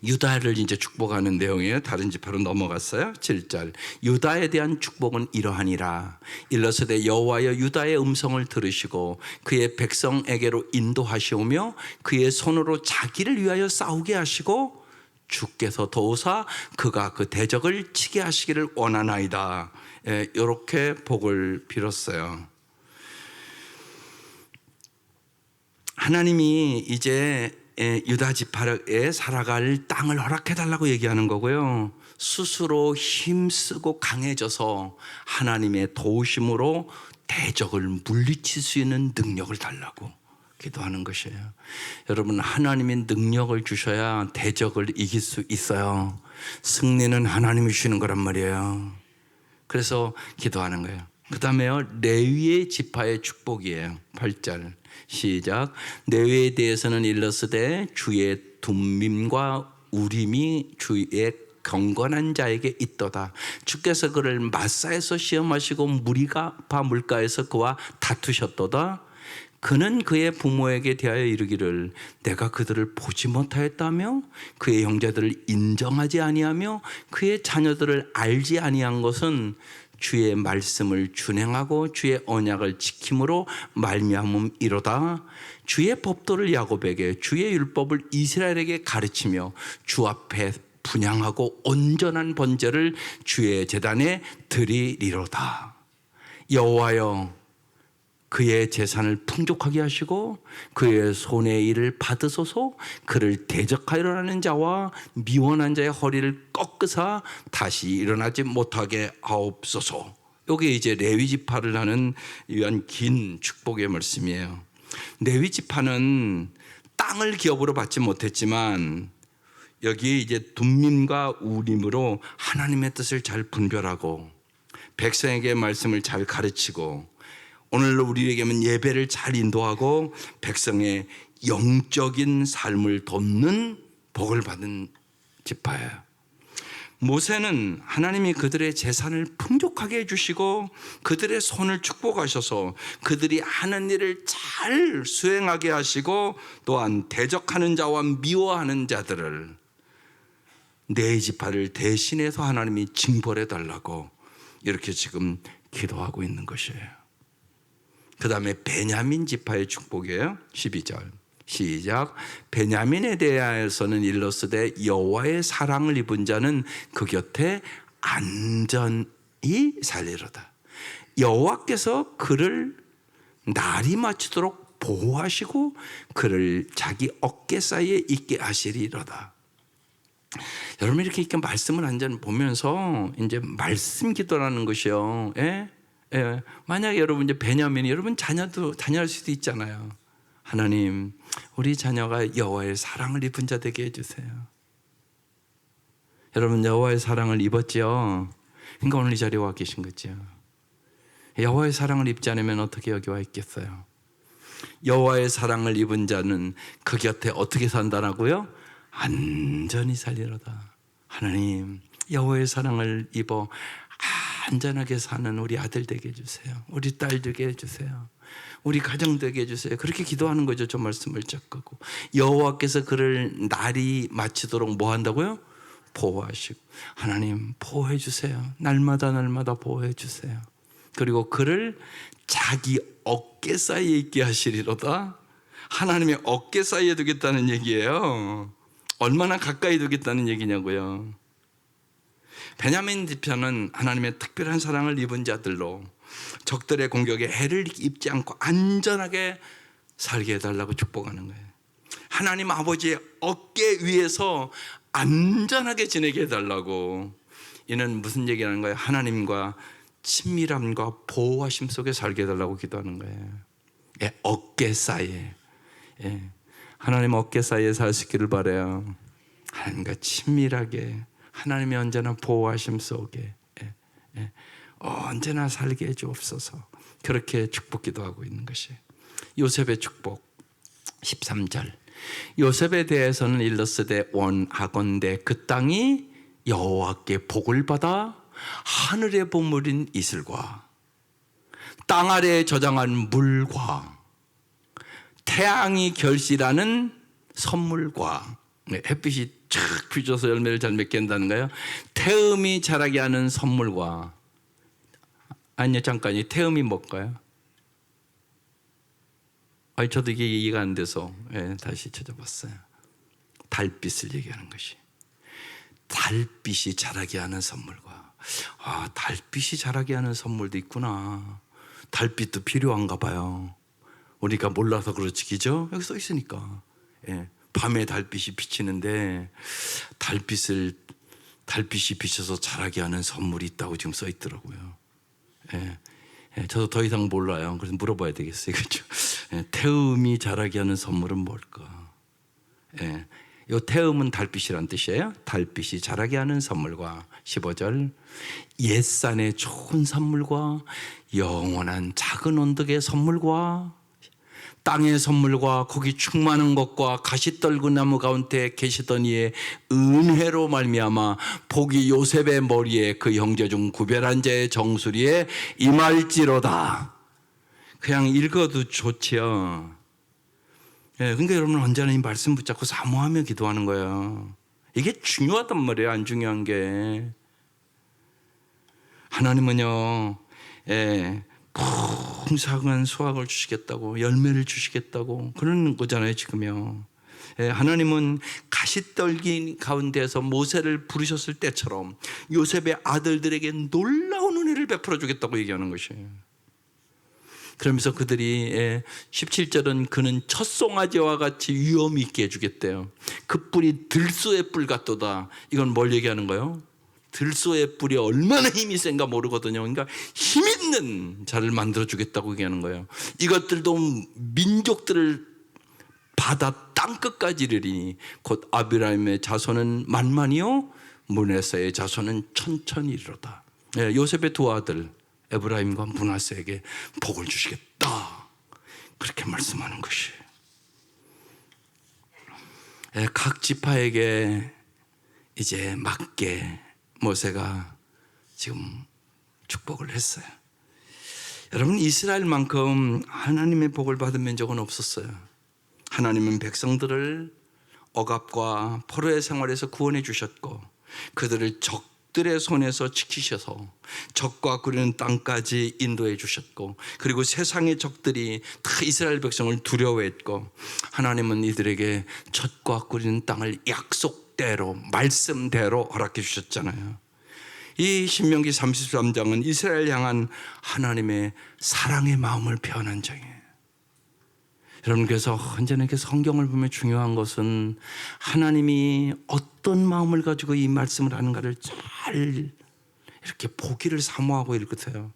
유다를 이제 축복하는 내용이에요. 다른 지파로 넘어갔어요. 7절. 유다에 대한 축복은 이러하니라. 일러스되 여호와여 유다의 음성을 들으시고 그의 백성에게로 인도하시오며 그의 손으로 자기를 위하여 싸우게 하시고 주께서 도우사 그가 그 대적을 치게 하시기를 원하나이다. 이렇게 복을 빌었어요. 하나님이 이제 유다 지파에 살아갈 땅을 허락해달라고 얘기하는 거고요. 스스로 힘쓰고 강해져서 하나님의 도우심으로 대적을 물리칠 수 있는 능력을 달라고 기도하는 것이에요. 여러분, 하나님의 능력을 주셔야 대적을 이길 수 있어요. 승리는 하나님이 주시는 거란 말이에요. 그래서 기도하는 거예요. 그 다음에요, 레위의 지파의 축복이에요. 8절 시작. 레위에 대해서는 일러스되 주의 둠밈과 우림이 주의 경건한 자에게 있도다. 주께서 그를 마사에서 시험하시고 무리가 물가에서 그와 다투셨도다. 그는 그의 부모에게 대하여 이르기를 내가 그들을 보지 못하였다며 그의 형제들을 인정하지 아니하며 그의 자녀들을 알지 아니한 것은 주의 말씀을 준행하고 주의 언약을 지킴으로 말미암음이로다. 주의 법도를 야곱에게 주의 율법을 이스라엘에게 가르치며 주 앞에 분향하고 온전한 번제를 주의 제단에 드리리로다. 여호와여 그의 재산을 풍족하게 하시고 그의 손의 일을 받으소서. 그를 대적하려 하는 자와 미원한 자의 허리를 꺾으사 다시 일어나지 못하게 하옵소서. 이게 이제 레위 지파를 하는 위한 긴 축복의 말씀이에요. 레위 지파는 땅을 기업으로 받지 못했지만 여기 이제 둠밈과 우림으로 하나님의 뜻을 잘 분별하고 백성에게 말씀을 잘 가르치고 오늘로 우리에게는 예배를 잘 인도하고 백성의 영적인 삶을 돕는 복을 받은 지파예요. 모세는 하나님이 그들의 재산을 풍족하게 해주시고 그들의 손을 축복하셔서 그들이 하는 일을 잘 수행하게 하시고 또한 대적하는 자와 미워하는 자들을 네 지파를 대신해서 하나님이 징벌해 달라고 이렇게 지금 기도하고 있는 것이에요. 그 다음에 베냐민 지파의 축복이에요. 12절 시작. 베냐민에 대하여서는 일러스되 여호와의 사랑을 입은 자는 그 곁에 안전히 살리로다. 여호와께서 그를 날이 맞추도록 보호하시고 그를 자기 어깨 사이에 있게 하시리로다. 여러분 이렇게 말씀을 완전 보면서 이제 말씀 기도라는 것이요. 예? 예, 만약에 여러분 이제 베냐민이 여러분 자녀일 수도 있잖아요. 하나님, 우리 자녀가 여호와의 사랑을 입은 자 되게 해주세요. 여러분 여호와의 사랑을 입었죠. 그러니까 오늘 이 자리에 와 계신 거죠. 여호와의 사랑을 입지 않으면 어떻게 여기 와 있겠어요? 여호와의 사랑을 입은 자는 그 곁에 어떻게 산다라고요? 안전히 살리로다. 하나님, 여호와의 사랑을 입어 안전하게 사는 우리 아들 되게 해주세요. 우리 딸 되게 해주세요. 우리 가정 되게 해주세요. 그렇게 기도하는 거죠. 저 말씀을 잡고 여호와께서 그를 날이 마치도록 뭐 한다고요? 보호하시고. 하나님 보호해 주세요. 날마다 보호해 주세요. 그리고 그를 자기 어깨 사이에 있게 하시리로다. 하나님의 어깨 사이에 두겠다는 얘기예요. 얼마나 가까이 두겠다는 얘기냐고요. 베냐민 지파는 하나님의 특별한 사랑을 입은 자들로 적들의 공격에 해를 입지 않고 안전하게 살게 해달라고 축복하는 거예요. 하나님 아버지의 어깨 위에서 안전하게 지내게 해달라고. 이는 무슨 얘기하는 거예요? 하나님과 친밀함과 보호하심 속에 살게 해달라고 기도하는 거예요. 예, 어깨 사이에. 예, 하나님 어깨 사이에 살 수 있기를 바라요. 하나님과 친밀하게 하나님의 언제나 보호하심 속에 언제나 살게 해주옵소서. 그렇게 축복 기도하고 있는 것이 요셉의 축복. 13절 요셉에 대해서는 일러스되 원하건대 그 땅이 여호와께 복을 받아 하늘의 보물인 이슬과 땅 아래에 저장한 물과 태양이 결실하는 선물과, 햇빛이 쫙 비춰서 열매를 잘 맺게 한다는 거예요. 태음이 자라게 하는 선물과, 아니요 잠깐요, 태음이 뭘까요? 저도 이게 이해가 안 돼서 다시 찾아봤어요. 달빛을 얘기하는 것이, 달빛이 자라게 하는 선물과, 달빛이 자라게 하는 선물도 있구나. 달빛도 필요한가 봐요. 우리가 몰라서 그렇지, 그죠? 여기 써 있으니까. 밤에 달빛이 비치는데 달빛이 비쳐서 자라게 하는 선물이 있다고 지금 써 있더라고요. 저도 더 이상 몰라요. 그래서 물어봐야 되겠어요, 그렇죠? 태음이 자라게 하는 선물은 뭘까? 이 태음은 달빛이란 뜻이에요. 달빛이 자라게 하는 선물과, 15절, 옛산의 좋은 선물과 영원한 작은 언덕의 선물과 땅의 선물과 거기 충만한 것과 가시떨군 나무 가운데 계시던 이의 은혜로 말미암아 복이 요셉의 머리에 그 형제 중 구별한 자의 정수리에 임할지로다. 그냥 읽어도 좋지요. 그러니까 여러분 언제나 이 말씀 붙잡고 사모하며 기도하는 거예요. 이게 중요하단 말이에요. 안 중요한 게. 하나님은요, 풍성한 수확을 주시겠다고, 열매를 주시겠다고 그러는 거잖아요, 지금요. 하나님은 가시떨기 가운데서 모세를 부르셨을 때처럼 요셉의 아들들에게 놀라운 은혜를 베풀어 주겠다고 얘기하는 것이에요. 그러면서 그들이 17절은 그는 첫 송아지와 같이 위엄 있게 해주겠대요. 그 뿔이 들소의 뿔 같도다. 이건 뭘 얘기하는 거예요? 들소의 뿔이 얼마나 힘이 센가 모르거든요. 그러니까 힘 있는 자를 만들어 주겠다고 얘기하는 거예요. 이것들도 민족들을 바다 땅끝까지 이르리니 곧 아브라함의 자손은 만만이요 므낫세의 자손은 천천히이로다. 요셉의 두 아들 에브라임과 므낫세에게 복을 주시겠다, 그렇게 말씀하는 것이에요. 각 지파에게 이제 맞게 모세가 지금 축복을 했어요. 여러분, 이스라엘만큼 하나님의 복을 받은 적은 없었어요. 하나님은 백성들을 억압과 포로의 생활에서 구원해 주셨고 그들을 적들의 손에서 지키셔서 적과 꾸리는 땅까지 인도해 주셨고, 그리고 세상의 적들이 다 이스라엘 백성을 두려워했고 하나님은 이들에게 적과 꾸리는 땅을 약속대로 말씀대로 허락해 주셨잖아요. 이 신명기 33장은 이스라엘 향한 하나님의 사랑의 마음을 표현한 장이에요. 여러분, 그래서 언제나 이렇게 성경을 보면 중요한 것은 하나님이 어떤 마음을 가지고 이 말씀을 하는가를 잘 이렇게 보기를 사모하고 읽으세요.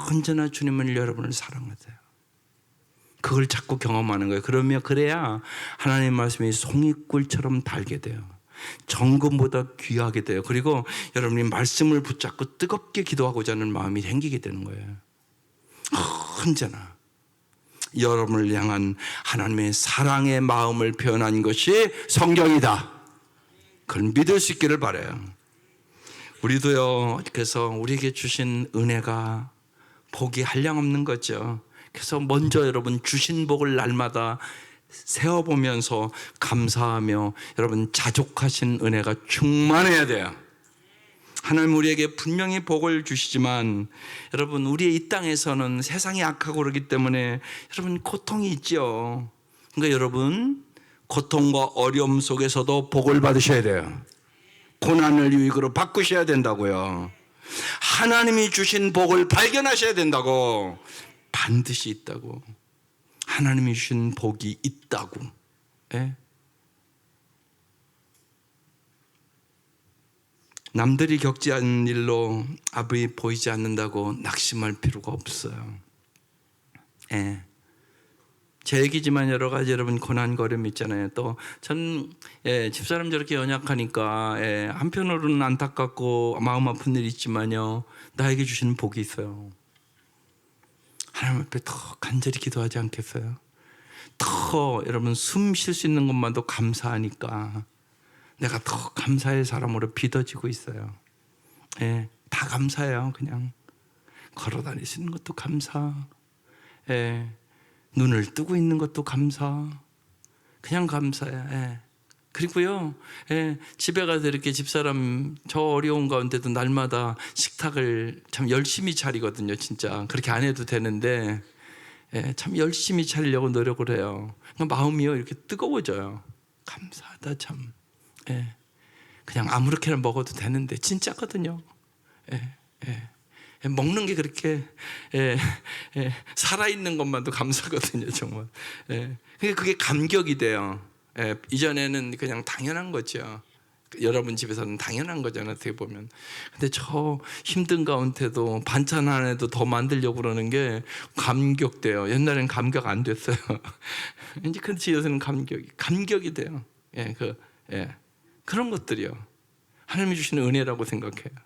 언제나 주님은 여러분을 사랑하세요. 그걸 자꾸 경험하는 거예요. 그래야 하나님의 말씀이 송이꿀처럼 달게 돼요. 정금보다 귀하게 돼요. 그리고 여러분이 말씀을 붙잡고 뜨겁게 기도하고자 하는 마음이 생기게 되는 거예요. 언제나 여러분을 향한 하나님의 사랑의 마음을 표현한 것이 성경이다. 그걸 믿을 수 있기를 바라요. 우리도요, 그래서 우리에게 주신 은혜가 복이 한량없는 거죠. 그래서 먼저 여러분 주신 복을 날마다 세어보면서 감사하며 여러분 자족하신 은혜가 충만해야 돼요. 하나님 우리에게 분명히 복을 주시지만 여러분, 우리의 이 땅에서는 세상이 악하고 그러기 때문에 여러분 고통이 있죠. 그러니까 여러분 고통과 어려움 속에서도 복을 받으셔야 돼요. 고난을 유익으로 바꾸셔야 된다고요. 하나님이 주신 복을 발견하셔야 된다고. 반드시 있다고. 하나님이 주신 복이 있다고. 남들이 겪지 않는 일로 앞이 보이지 않는다고 낙심할 필요가 없어요. 제 얘기지만 여러 가지 여러분 고난거림 있잖아요. 또 전 집사람 저렇게 연약하니까 한편으로는 안타깝고 마음 아픈 일이 있지만요, 나에게 주시는 복이 있어요. 하나님 앞에 더 간절히 기도하지 않겠어요? 더 여러분 숨 쉴 수 있는 것만도 감사하니까 내가 더 감사의 사람으로 빚어지고 있어요. 예, 다 감사해요. 그냥 걸어 다니시는 것도 감사, 예, 눈을 뜨고 있는 것도 감사, 그냥 감사해요. 예. 그리고요, 예, 집에 가서 이렇게 집사람 저 어려운 가운데도 날마다 식탁을 참 열심히 차리거든요. 진짜 그렇게 안 해도 되는데, 예, 참 열심히 차리려고 노력을 해요. 마음이요 이렇게 뜨거워져요. 감사하다 참. 예, 그냥 아무렇게나 먹어도 되는데 진짜거든요. 예, 예. 먹는 게 그렇게, 예, 예, 살아있는 것만도 감사거든요. 정말. 예. 그게 감격이 돼요. 예, 이전에는 그냥 당연한 거죠. 여러분 집에서는 당연한 거잖아요. 어떻게 보면. 근데 저 힘든 가운데도 반찬 하나도 더 만들려고 그러는 게 감격돼요. 옛날엔 감격 안 됐어요. 이제 큰 집에서는 감격이 돼요. 예, 예, 그런 것들이요. 하나님이 주시는 은혜라고 생각해요.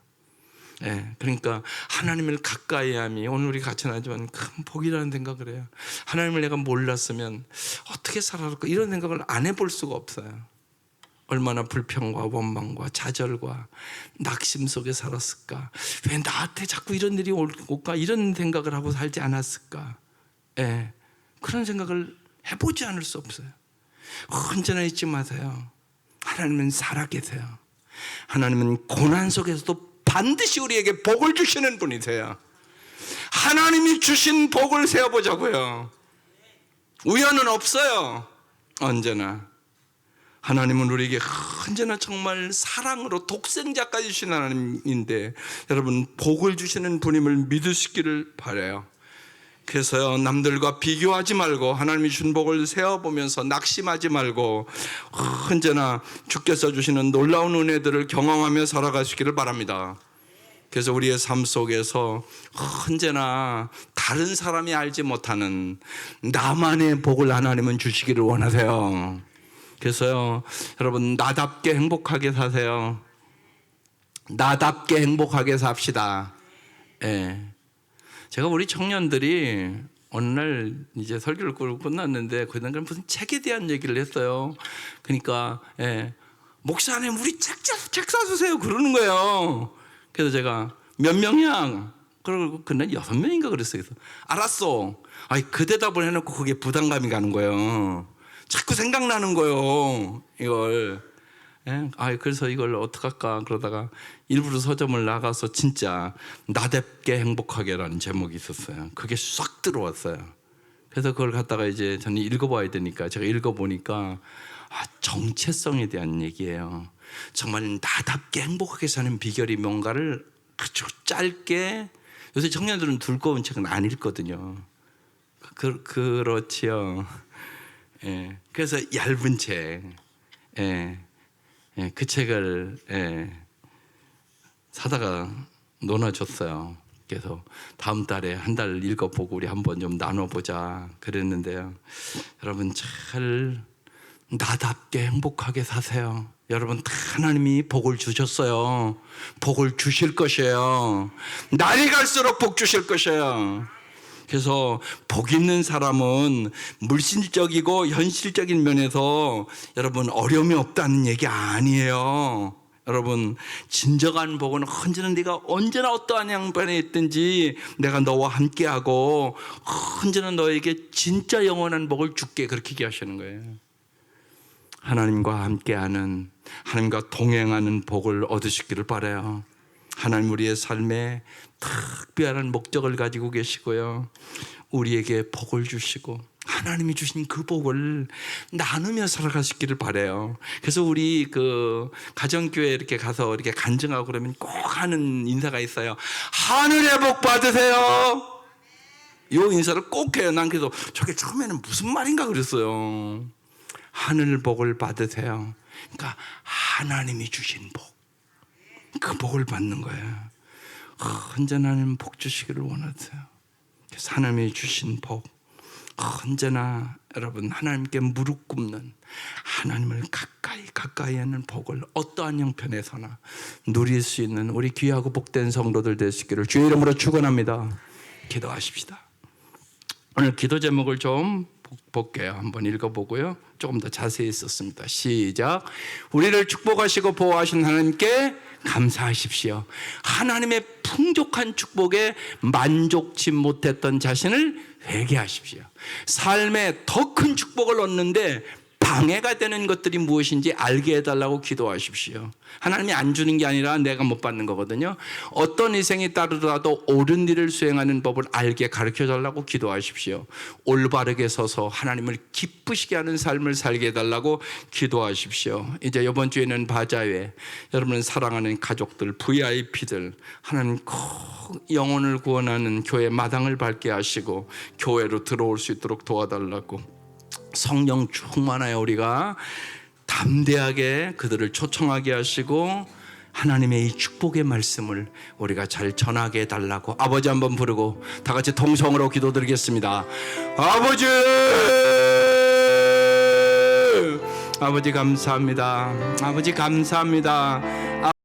예, 그러니까 하나님을 가까이 함이 오늘 우리 같이 나지만 큰 복이라는 생각을 해요. 하나님을 내가 몰랐으면 어떻게 살아갈까 이런 생각을 안 해볼 수가 없어요. 얼마나 불평과 원망과 좌절과 낙심 속에 살았을까. 왜 나한테 자꾸 이런 일이 올까 이런 생각을 하고 살지 않았을까. 예, 그런 생각을 해보지 않을 수 없어요. 언제나 잊지 마세요. 하나님은 살아계세요. 하나님은 고난 속에서도 반드시 우리에게 복을 주시는 분이세요. 하나님이 주신 복을 세어보자고요. 우연은 없어요. 언제나 하나님은 우리에게 언제나 정말 사랑으로 독생자까지 주신 하나님인데, 여러분 복을 주시는 분임을 믿으시기를 바라요. 그래서요, 남들과 비교하지 말고 하나님이 주신 복을 세어보면서 낙심하지 말고 언제나 주께서 주시는 놀라운 은혜들을 경험하며 살아가시기를 바랍니다. 그래서 우리의 삶 속에서 언제나 다른 사람이 알지 못하는 나만의 복을 하나님은 주시기를 원하세요. 그래서요, 여러분 나답게 행복하게 사세요. 나답게 행복하게 삽시다. 예. 제가 우리 청년들이 어느 날 이제 설교를 끝났는데 그날 무슨 책에 대한 얘기를 했어요. 그러니까, 예, 목사님 우리 책 사주세요 그러는 거예요. 그래서 제가 몇 명이야? 그러고 그날 6명인가 그랬어요. 그래서 알았어. 아니, 그 대답을 해놓고 그게 부담감이 가는 거예요. 자꾸 생각나는 거예요, 이걸. 예? 그래서 이걸 어떡할까 그러다가 일부러 서점을 나가서 진짜 나답게 행복하게라는 제목이 있었어요. 그게 싹 들어왔어요. 그래서 그걸 갖다가 이제 저는 읽어봐야 되니까 제가 읽어보니까 정체성에 대한 얘기예요. 정말 나답게 행복하게 사는 비결이 뭔가를 아주 짧게, 요새 청년들은 두꺼운 책은 안 읽거든요. 그렇지요. 예, 그래서 얇은 책, 예, 예, 그 책을, 예, 사다가 놓아줬어요. 그래서 다음 달에 한 달 읽어보고 우리 한번 좀 나눠보자 그랬는데요. 여러분 잘 나답게 행복하게 사세요. 여러분 다 하나님이 복을 주셨어요. 복을 주실 것이에요. 날이 갈수록 복 주실 것이에요. 그래서 복 있는 사람은 물질적이고 현실적인 면에서 여러분 어려움이 없다는 얘기 아니에요. 여러분 진정한 복은 언제나 네가 언제나 어떠한 양반에 있든지 내가 너와 함께하고 언제나 너에게 진짜 영원한 복을 줄게, 그렇게 얘기하시는 거예요. 하나님과 함께하는, 하나님과 동행하는 복을 얻으시기를 바라요. 하나님 우리의 삶에 특별한 목적을 가지고 계시고요, 우리에게 복을 주시고 하나님이 주신 그 복을 나누며 살아가시기를 바라요. 그래서 우리 그 가정교회 이렇게 가서 이렇게 간증하고 그러면 꼭 하는 인사가 있어요. 하늘의 복 받으세요. 이 인사를 꼭 해요. 난 그래서 저게 처음에는 무슨 말인가 그랬어요. 하늘 복을 받으세요. 그러니까 하나님이 주신 복, 그 복을 받는 거예요. 언제나 복 주시기를 원하세요. 그래서 하나님이 주신 복, 언제나 여러분 하나님께 무릎 꿇는, 하나님을 가까이 하는 복을 어떠한 형편에서나 누릴 수 있는 우리 귀하고 복된 성도들 되시기를 주의 이름으로 축원합니다. 기도하십시다. 오늘 기도 제목을 좀 볼게요. 한번 읽어보고요. 조금 더 자세히 썼습니다. 시작. 우리를 축복하시고 보호하신 하나님께 감사하십시오. 하나님의 풍족한 축복에 만족치 못했던 자신을 회개하십시오. 삶에 더 큰 축복을 얻는데 방해가 되는 것들이 무엇인지 알게 해달라고 기도하십시오. 하나님이 안 주는 게 아니라 내가 못 받는 거거든요. 어떤 희생이 따르더라도 옳은 일을 수행하는 법을 알게 가르쳐달라고 기도하십시오. 올바르게 서서 하나님을 기쁘시게 하는 삶을 살게 해달라고 기도하십시오. 이제 이번 주에는 바자회, 여러분을 사랑하는 가족들, VIP들, 하나님 꼭 영혼을 구원하는 교회 마당을 밟게 하시고 교회로 들어올 수 있도록 도와달라고, 성령 충만하여 우리가 담대하게 그들을 초청하게 하시고 하나님의 이 축복의 말씀을 우리가 잘 전하게 해달라고 아버지 한번 부르고 다 같이 통성으로 기도드리겠습니다. 아버지, 아버지 감사합니다. 아버지 감사합니다.